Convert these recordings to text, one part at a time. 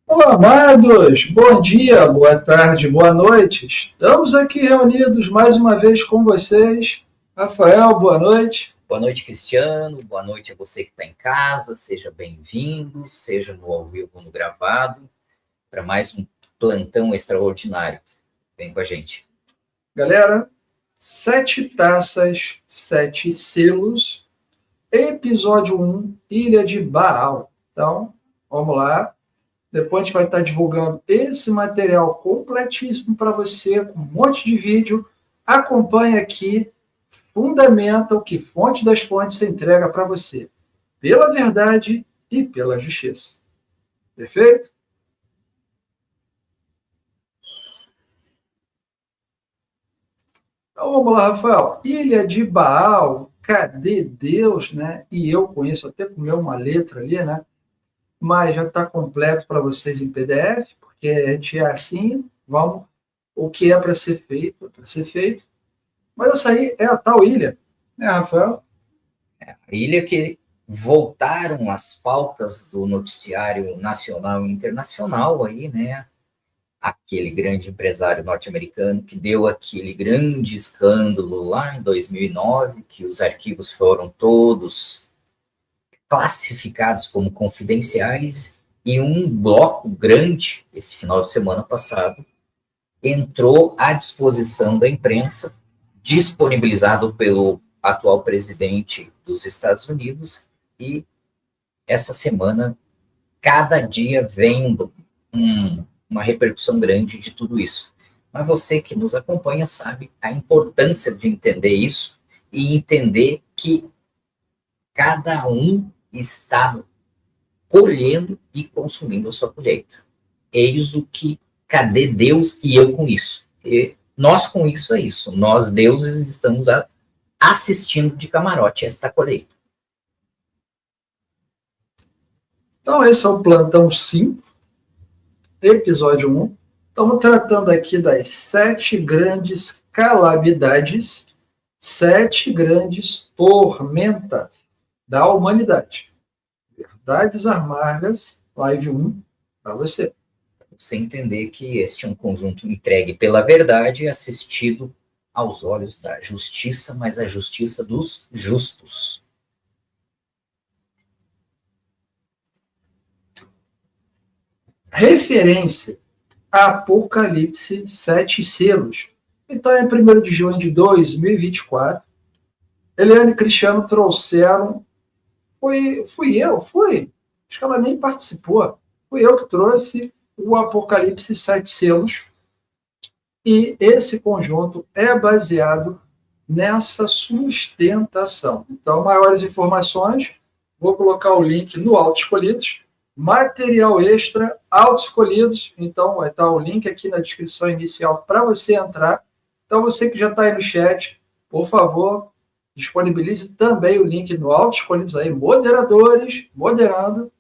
Olá, amados! Bom dia, boa tarde, boa noite. Estamos aqui reunidos mais uma vez com vocês. Rafael, boa noite. Boa noite, Cristiano. Boa noite a você que está em casa. Seja bem-vindo, seja no ao vivo ou no gravado, para mais um plantão extraordinário. Vem com a gente. Galera, 7 taças, 7 selos, episódio 1, Ilha de Baal. Então, vamos lá. Depois a gente vai estar divulgando esse material completíssimo para você, com um monte de vídeo. Acompanhe aqui, fundamenta o que Fonte das Fontes entrega para você, pela verdade e pela justiça. Perfeito? Então vamos lá, Rafael. Ilha de Baal, cadê Deus, né? E eu conheço, até comeu uma letra ali, né? Mas já está completo para vocês em PDF, porque a gente é assim, vamos, o que é para ser feito, é para ser feito. Mas essa aí é a tal ilha, né, Rafael? A ilha que voltaram às pautas do noticiário nacional e internacional aí, né? Aquele grande empresário norte-americano que deu aquele grande escândalo lá em 2009, que os arquivos foram todos classificados como confidenciais, e um bloco grande, esse final de semana passado, entrou à disposição da imprensa, disponibilizado pelo atual presidente dos Estados Unidos, e essa semana, cada dia vem uma repercussão grande de tudo isso. Mas você que nos acompanha sabe a importância de entender isso e entender que cada um está colhendo e consumindo a sua colheita. Eis o que, cadê Deus e eu com isso? E nós com isso é isso. Nós, deuses, estamos assistindo de camarote esta colheita. Então esse é o plantão 5, episódio 1. Estamos tratando aqui das 7 grandes calamidades, 7 grandes tormentas da humanidade. Verdades amargas, live 1, para você. Você entender que este é um conjunto entregue pela verdade, assistido aos olhos da justiça, mas a justiça dos justos. Referência a Apocalipse 7 selos. Então, em 1º de junho de 2024, Eliane e Cristiano trouxeram. Fui eu? Fui? Acho que ela nem participou. Fui eu que trouxe o Apocalipse 7 selos. E esse conjunto é baseado nessa sustentação. Então, maiores informações, vou colocar o link no Auto Escolhidos. Material extra, Auto Escolhidos. Então, vai estar o link aqui na descrição inicial para você entrar. Então, você que já está aí no chat, por favor, disponibilize também o link no Auto Escolhidos aí, moderadores, moderando,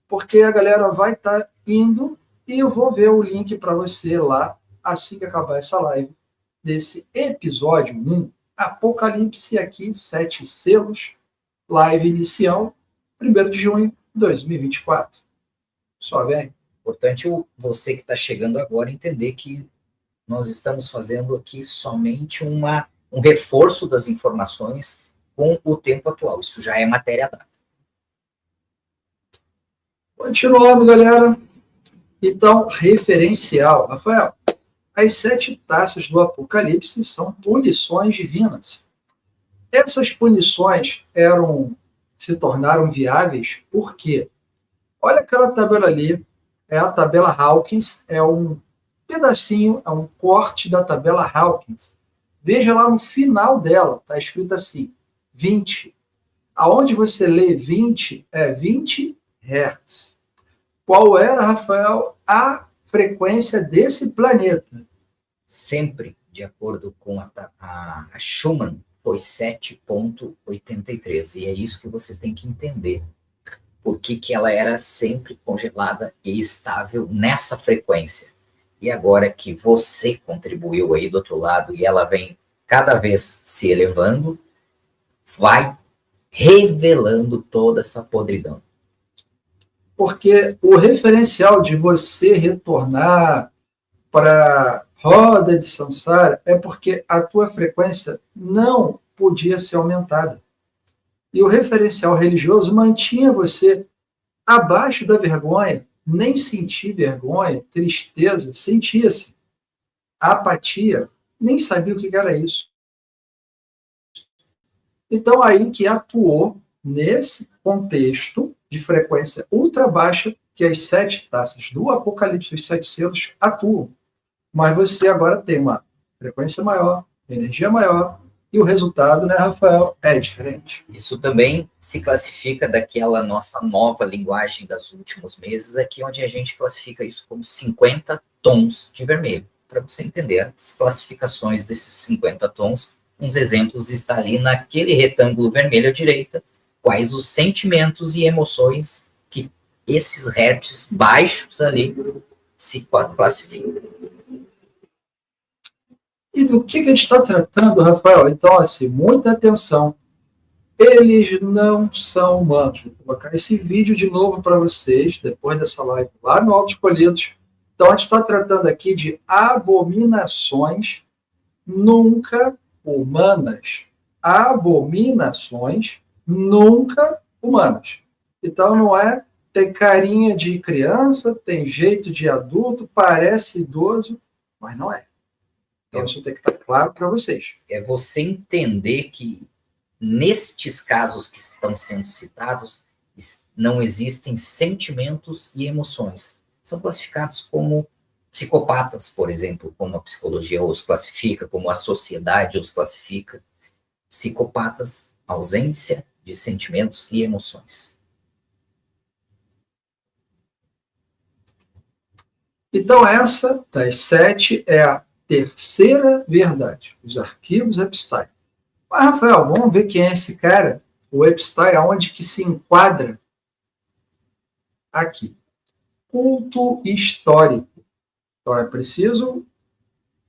porque a galera vai estar indo e eu vou ver o link para você lá assim que acabar essa live desse episódio 1, Apocalipse aqui, 7 selos, live inicial, 1º de junho de 2024. Só vem. Importante você que está chegando agora entender que nós estamos fazendo aqui somente um reforço das informações com o tempo atual. Isso já é matéria dada. Continuando, galera. Então, referencial. Rafael, as 7 taças do Apocalipse são punições divinas. Essas punições se tornaram viáveis porque, olha aquela tabela ali, é a tabela Hawkins, é um pedacinho, é um corte da tabela Hawkins. Veja lá no final dela, está escrito assim, 20. Aonde você lê 20, é 20 Hz. Qual era, Rafael, a frequência desse planeta? Sempre, de acordo com a Schumann, foi 7,83. E é isso que você tem que entender. Por que ela era sempre congelada e estável nessa frequência. E agora que você contribuiu aí do outro lado e ela vem cada vez se elevando, vai revelando toda essa podridão. Porque o referencial de você retornar para a roda de samsara é porque a tua frequência não podia ser aumentada. E o referencial religioso mantinha você abaixo da vergonha, nem sentir vergonha, tristeza, sentia-se. Apatia, nem sabia o que era isso. Então, aí que atuou nesse contexto de frequência ultra baixa que as 7 taças do Apocalipse, os 7 selos, atuam. Mas você agora tem uma frequência maior, energia maior, e o resultado, né, Rafael, é diferente. Isso também se classifica daquela nossa nova linguagem dos últimos meses, aqui onde a gente classifica isso como 50 tons de vermelho. Para você entender as classificações desses 50 tons, uns exemplos estão ali naquele retângulo vermelho à direita, quais os sentimentos e emoções que esses hertz baixos ali se classificam. E do que a gente está tratando, Rafael? Então, assim, muita atenção. Eles não são humanos. Vou colocar esse vídeo de novo para vocês, depois dessa live, lá no Alto Escolhidos. Então, a gente está tratando aqui de abominações nunca humanas. Abominações nunca humanas. Então, não é tem carinha de criança, tem jeito de adulto, parece idoso, mas não é. Então, isso tem que estar claro para vocês. É você entender que nestes casos que estão sendo citados, não existem sentimentos e emoções. São classificados como psicopatas, por exemplo, como a psicologia os classifica, como a sociedade os classifica. Psicopatas, ausência de sentimentos e emoções. Então, essa das 7 é a terceira verdade, os arquivos Epstein. Mas, Rafael, vamos ver quem é esse cara? O Epstein, aonde que se enquadra? Aqui. Culto histórico. Então, é preciso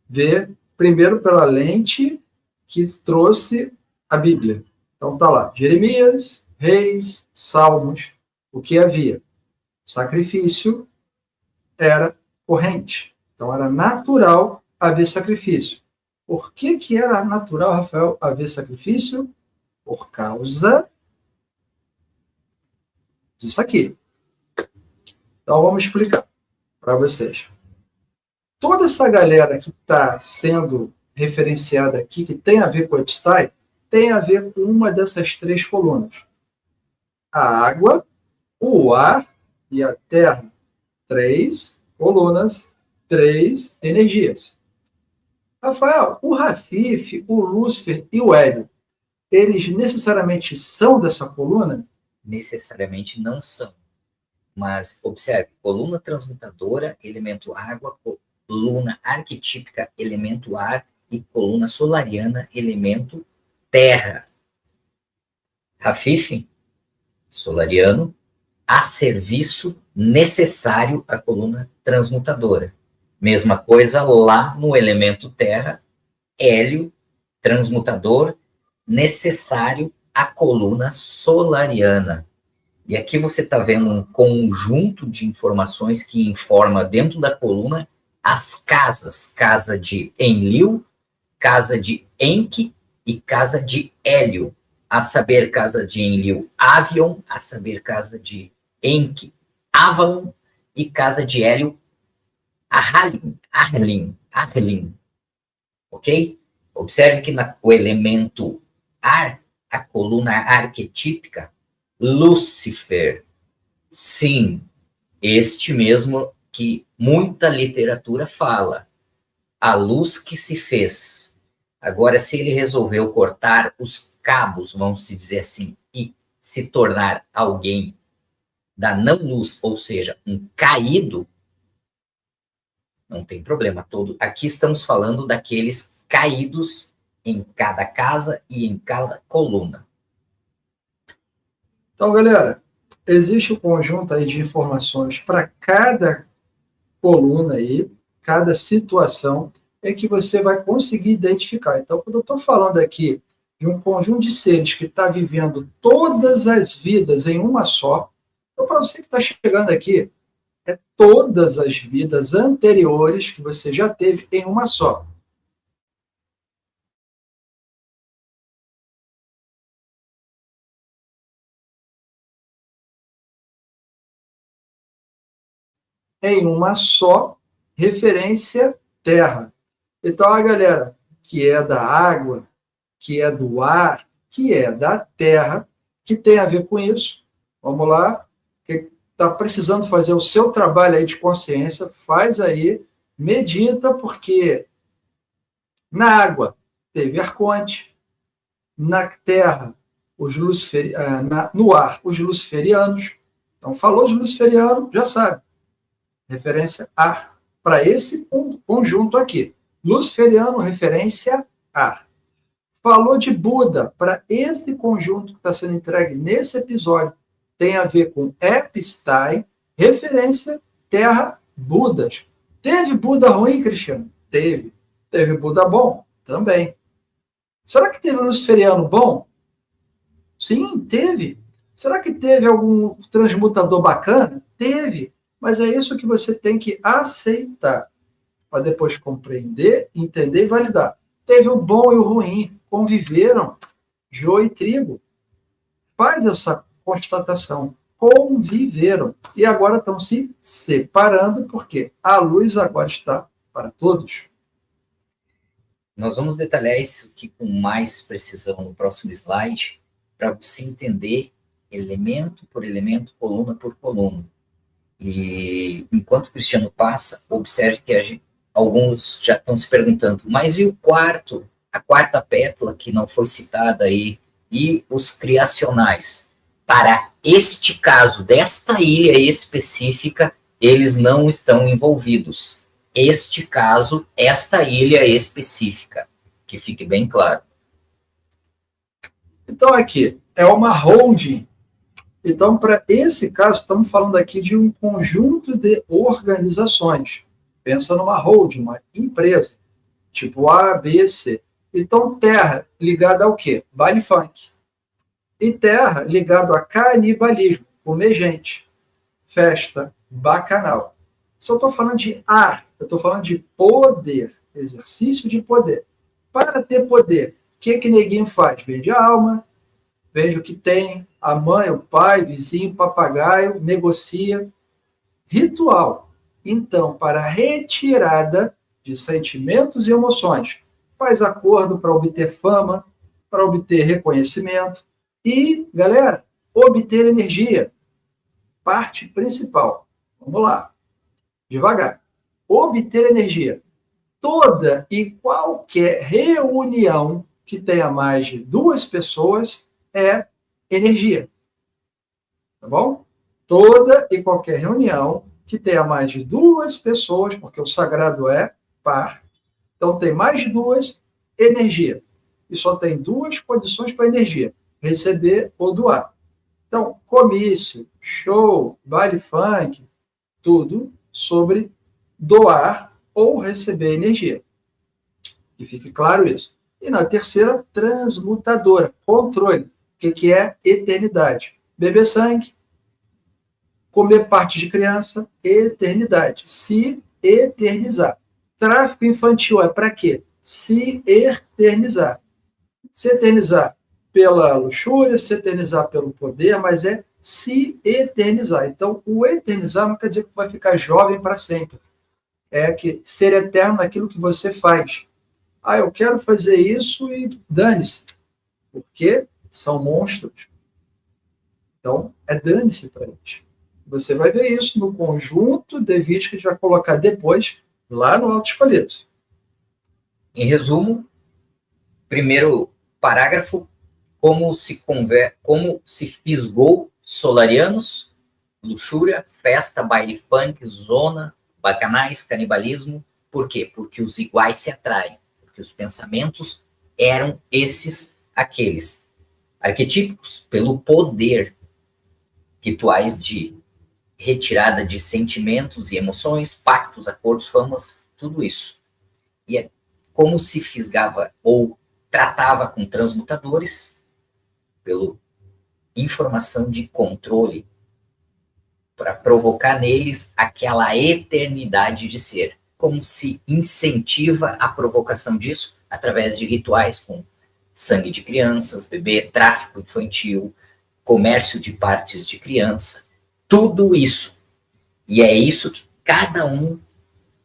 ver primeiro pela lente que trouxe a Bíblia. Então, tá lá. Jeremias, Reis, Salmos. O que havia? Sacrifício era corrente. Então, era natural haver sacrifício. Por que era natural, Rafael, haver sacrifício? Por causa disso aqui. Então, vamos explicar para vocês. Toda essa galera que está sendo referenciada aqui, que tem a ver com o Epstein, tem a ver com uma dessas 3 colunas. A água, o ar e a terra. 3 colunas, 3 energias. Rafael, o Rafif, o Lúcifer e o Hélio, eles necessariamente são dessa coluna? Necessariamente não são. Mas, observe, coluna transmutadora, elemento água, coluna arquetípica, elemento ar, e coluna solariana, elemento terra. Rafif, solariano, a serviço necessário à coluna transmutadora. Mesma coisa lá no elemento terra, hélio, transmutador, necessário à coluna solariana. E aqui você está vendo um conjunto de informações que informa dentro da coluna as casas. Casa de Enlil, casa de Enki e casa de Hélio. A saber, casa de Enlil, Avion, a saber, casa de Enki, Avalon e casa de Hélio, Arlin. Ok? Observe que o elemento ar, a coluna arquetípica, Lúcifer. Sim, este mesmo que muita literatura fala. A luz que se fez. Agora, se ele resolveu cortar os cabos, vamos se dizer assim, e se tornar alguém da não-luz, ou seja, um caído, não tem problema todo. Aqui estamos falando daqueles caídos em cada casa e em cada coluna. Então, galera, existe um conjunto aí de informações para cada coluna aí, cada situação é que você vai conseguir identificar. Então, quando eu estou falando aqui de um conjunto de seres que está vivendo todas as vidas em uma só, eu Então, para você que está chegando aqui, é todas as vidas anteriores que você já teve em uma só. Em uma só referência terra. Então, a galera que é da água, que é do ar, que é da terra, que tem a ver com isso, vamos lá, que está precisando fazer o seu trabalho aí de consciência, faz aí, medita, porque na água teve arconte, na terra, no ar, os luciferianos. Então, falou de luciferiano, já sabe. Referência ar. Para esse conjunto aqui. Luciferiano, referência ar. Falou de Buda, para esse conjunto que está sendo entregue nesse episódio. Tem a ver com Epistai, referência terra Budas. Teve Buda ruim, Cristiano? Teve. Teve Buda bom? Também. Será que teve um luciferiano bom? Sim, teve. Será que teve algum transmutador bacana? Teve. Mas é isso que você tem que aceitar, para depois compreender, entender e validar. Teve o bom e o ruim, conviveram, joio e trigo. Faz essa constatação. Conviveram. E agora estão se separando, porque a luz agora está para todos. Nós vamos detalhar isso aqui com mais precisão no próximo slide, para você entender elemento por elemento, coluna por coluna. E enquanto o Cristiano passa, observe que alguns já estão se perguntando, mas e a quarta pétala que não foi citada aí, e os criacionais? Para este caso, desta ilha específica, eles não estão envolvidos. Este caso, esta ilha específica, que fique bem claro. Então, aqui, é uma holding. Então, para esse caso, estamos falando aqui de um conjunto de organizações. Pensa numa holding, uma empresa, tipo A, B, C. Então, terra ligada ao quê? Baile funk. E terra ligado a canibalismo, comer gente, festa, bacanal. Se eu estou falando de ar, eu estou falando de poder, exercício de poder. Para ter poder, o que neguinho faz? Vende a alma, vende o que tem, a mãe, o pai, vizinho, papagaio, negocia. Ritual. Então, para retirada de sentimentos e emoções, faz acordo para obter fama, para obter reconhecimento e, galera, obter energia. Parte principal. Vamos lá. Devagar. Obter energia. Toda e qualquer reunião que tenha mais de 2 pessoas é energia. Tá bom? Toda e qualquer reunião que tenha mais de 2 pessoas, porque o sagrado é par, então tem mais de 2, energia. E só tem 2 condições para energia: receber ou doar. Então, comício, show, baile funk, tudo sobre doar ou receber energia. Que fique claro isso. E na terceira, transmutadora, controle. O que é eternidade? Beber sangue, comer parte de criança, eternidade. Se eternizar. Tráfico infantil é para quê? Se eternizar. Se eternizar pela luxúria, se eternizar pelo poder, mas é se eternizar. Então, o eternizar não quer dizer que vai ficar jovem para sempre. É que ser eterno naquilo que você faz. Ah, eu quero fazer isso e dane-se. Porque são monstros. Então, é dane-se para eles. Você vai ver isso no conjunto de vídeos que a gente vai colocar depois, lá no Autoescolhidos. Em resumo, primeiro parágrafo, como se fisgou solarianos, luxúria, festa, baile funk, zona, bacanais, canibalismo. Por quê? Porque os iguais se atraem, porque os pensamentos eram aqueles arquetípicos pelo poder, rituais de retirada de sentimentos e emoções, pactos, acordos, famas, tudo isso. E é como se fisgava ou tratava com transmutadores pela informação de controle, para provocar neles aquela eternidade de ser. Como se incentiva a provocação disso? Através de rituais com sangue de crianças, bebê, tráfico infantil, comércio de partes de criança, tudo isso. E é isso que cada um,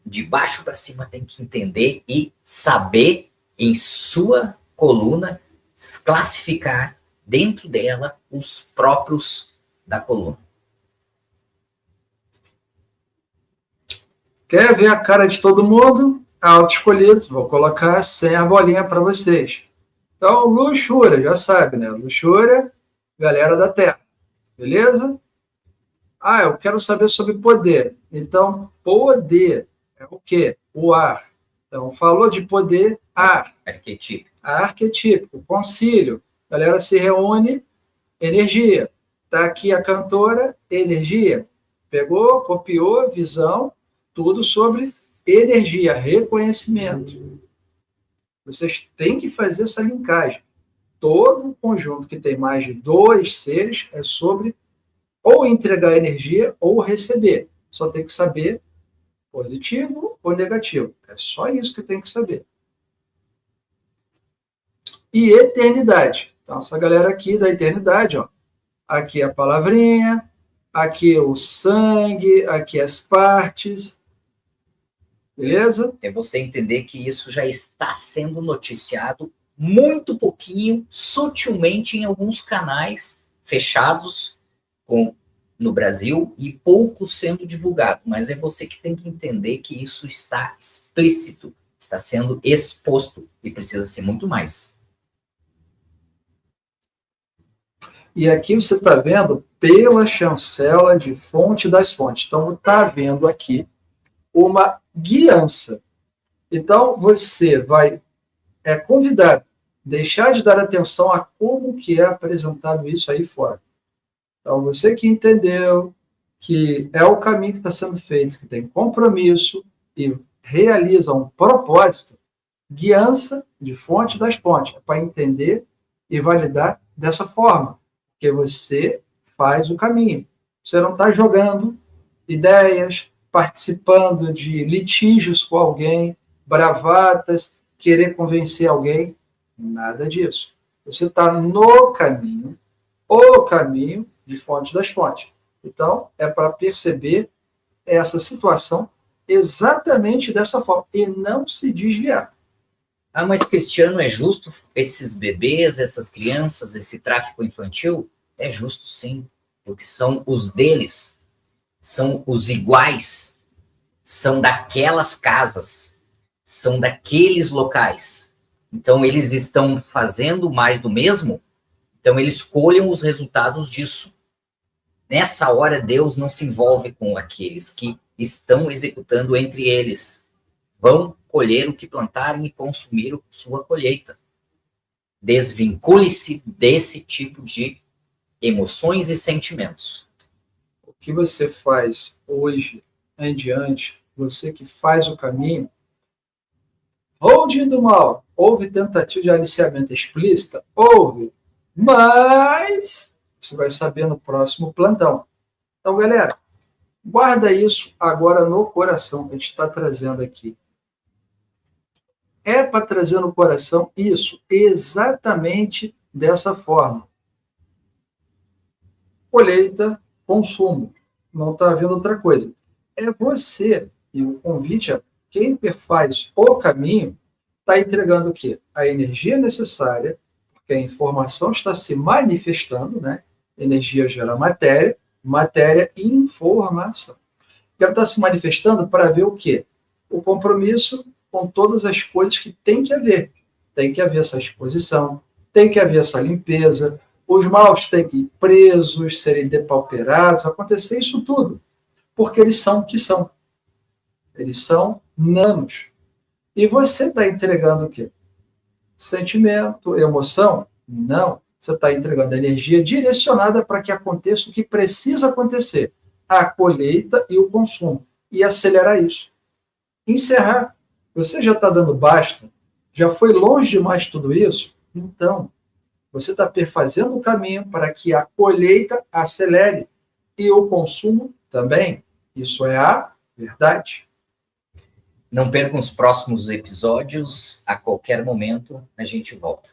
de baixo para cima, tem que entender e saber, em sua coluna, classificar dentro dela os próprios da coluna. Quer ver a cara de todo mundo? Auto-escolhidos. Vou colocar sem a bolinha para vocês. Então, luxúria, já sabe, né? Luxúria, galera da Terra. Beleza? Ah, eu quero saber sobre poder. Então, poder é o quê? O ar. Então, falou de poder, ar. Arquetípico. Arquetípico, concílio. Galera se reúne, energia. Está aqui a cantora, energia. Pegou, copiou, visão, tudo sobre energia, reconhecimento. Vocês têm que fazer essa linkagem. Todo conjunto que tem mais de 2 seres é sobre ou entregar energia ou receber. Só tem que saber positivo ou negativo. É só isso que tem que saber. E eternidade. Então, essa galera aqui da eternidade, ó. Aqui a palavrinha, aqui o sangue, aqui as partes. Beleza? É você entender que isso já está sendo noticiado muito pouquinho, sutilmente, em alguns canais fechados no Brasil e pouco sendo divulgado. Mas é você que tem que entender que isso está explícito, está sendo exposto e precisa ser muito mais. E aqui você está vendo pela chancela de fonte das fontes. Então, está vendo aqui uma guiança. Então, você vai convidado a deixar de dar atenção a como que é apresentado isso aí fora. Então, você que entendeu que é o caminho que está sendo feito, que tem compromisso e realiza um propósito, guiança de fonte das fontes, para entender e validar dessa forma, porque você faz o caminho. Você não está jogando ideias, participando de litígios com alguém, bravatas, querer convencer alguém, nada disso. Você está no caminho, o caminho de fonte das fontes. Então, é para perceber essa situação exatamente dessa forma e não se desviar. Ah, mas Cristiano, é justo esses bebês, essas crianças, esse tráfico infantil? É justo sim, porque são os deles, são os iguais, são daquelas casas, são daqueles locais. Então, eles estão fazendo mais do mesmo, então eles colhem os resultados disso. Nessa hora, Deus não se envolve com aqueles que estão executando entre eles. Vão colher o que plantarem e consumir sua colheita. Desvincule-se desse tipo de emoções e sentimentos. O que você faz hoje em diante, você que faz o caminho, holding do mal, houve tentativa de aliciamento explícita? Houve, mas você vai saber no próximo plantão. Então, galera, guarda isso agora no coração que a gente está trazendo aqui. É para trazer no coração isso, exatamente dessa forma. Colheita, consumo. Não está havendo outra coisa. É você, e o convite é quem faz o caminho, está entregando o quê? A energia necessária, porque a informação está se manifestando, né? Energia gera matéria, matéria, informação. Ela está se manifestando para ver o quê? O compromisso com todas as coisas que tem que haver. Tem que haver essa exposição, tem que haver essa limpeza, os maus têm que ir presos, serem depauperados, acontecer isso tudo. Porque eles são o que são. Eles são nanos. E você está entregando o quê? Sentimento, emoção? Não. Você está entregando energia direcionada para que aconteça o que precisa acontecer. A colheita e o consumo. E acelerar isso. Encerrar. Você já está dando basta? Já foi longe demais tudo isso? Então, você está perfazendo o caminho para que a colheita acelere e o consumo também. Isso é a verdade. Não percam os próximos episódios. A qualquer momento a gente volta.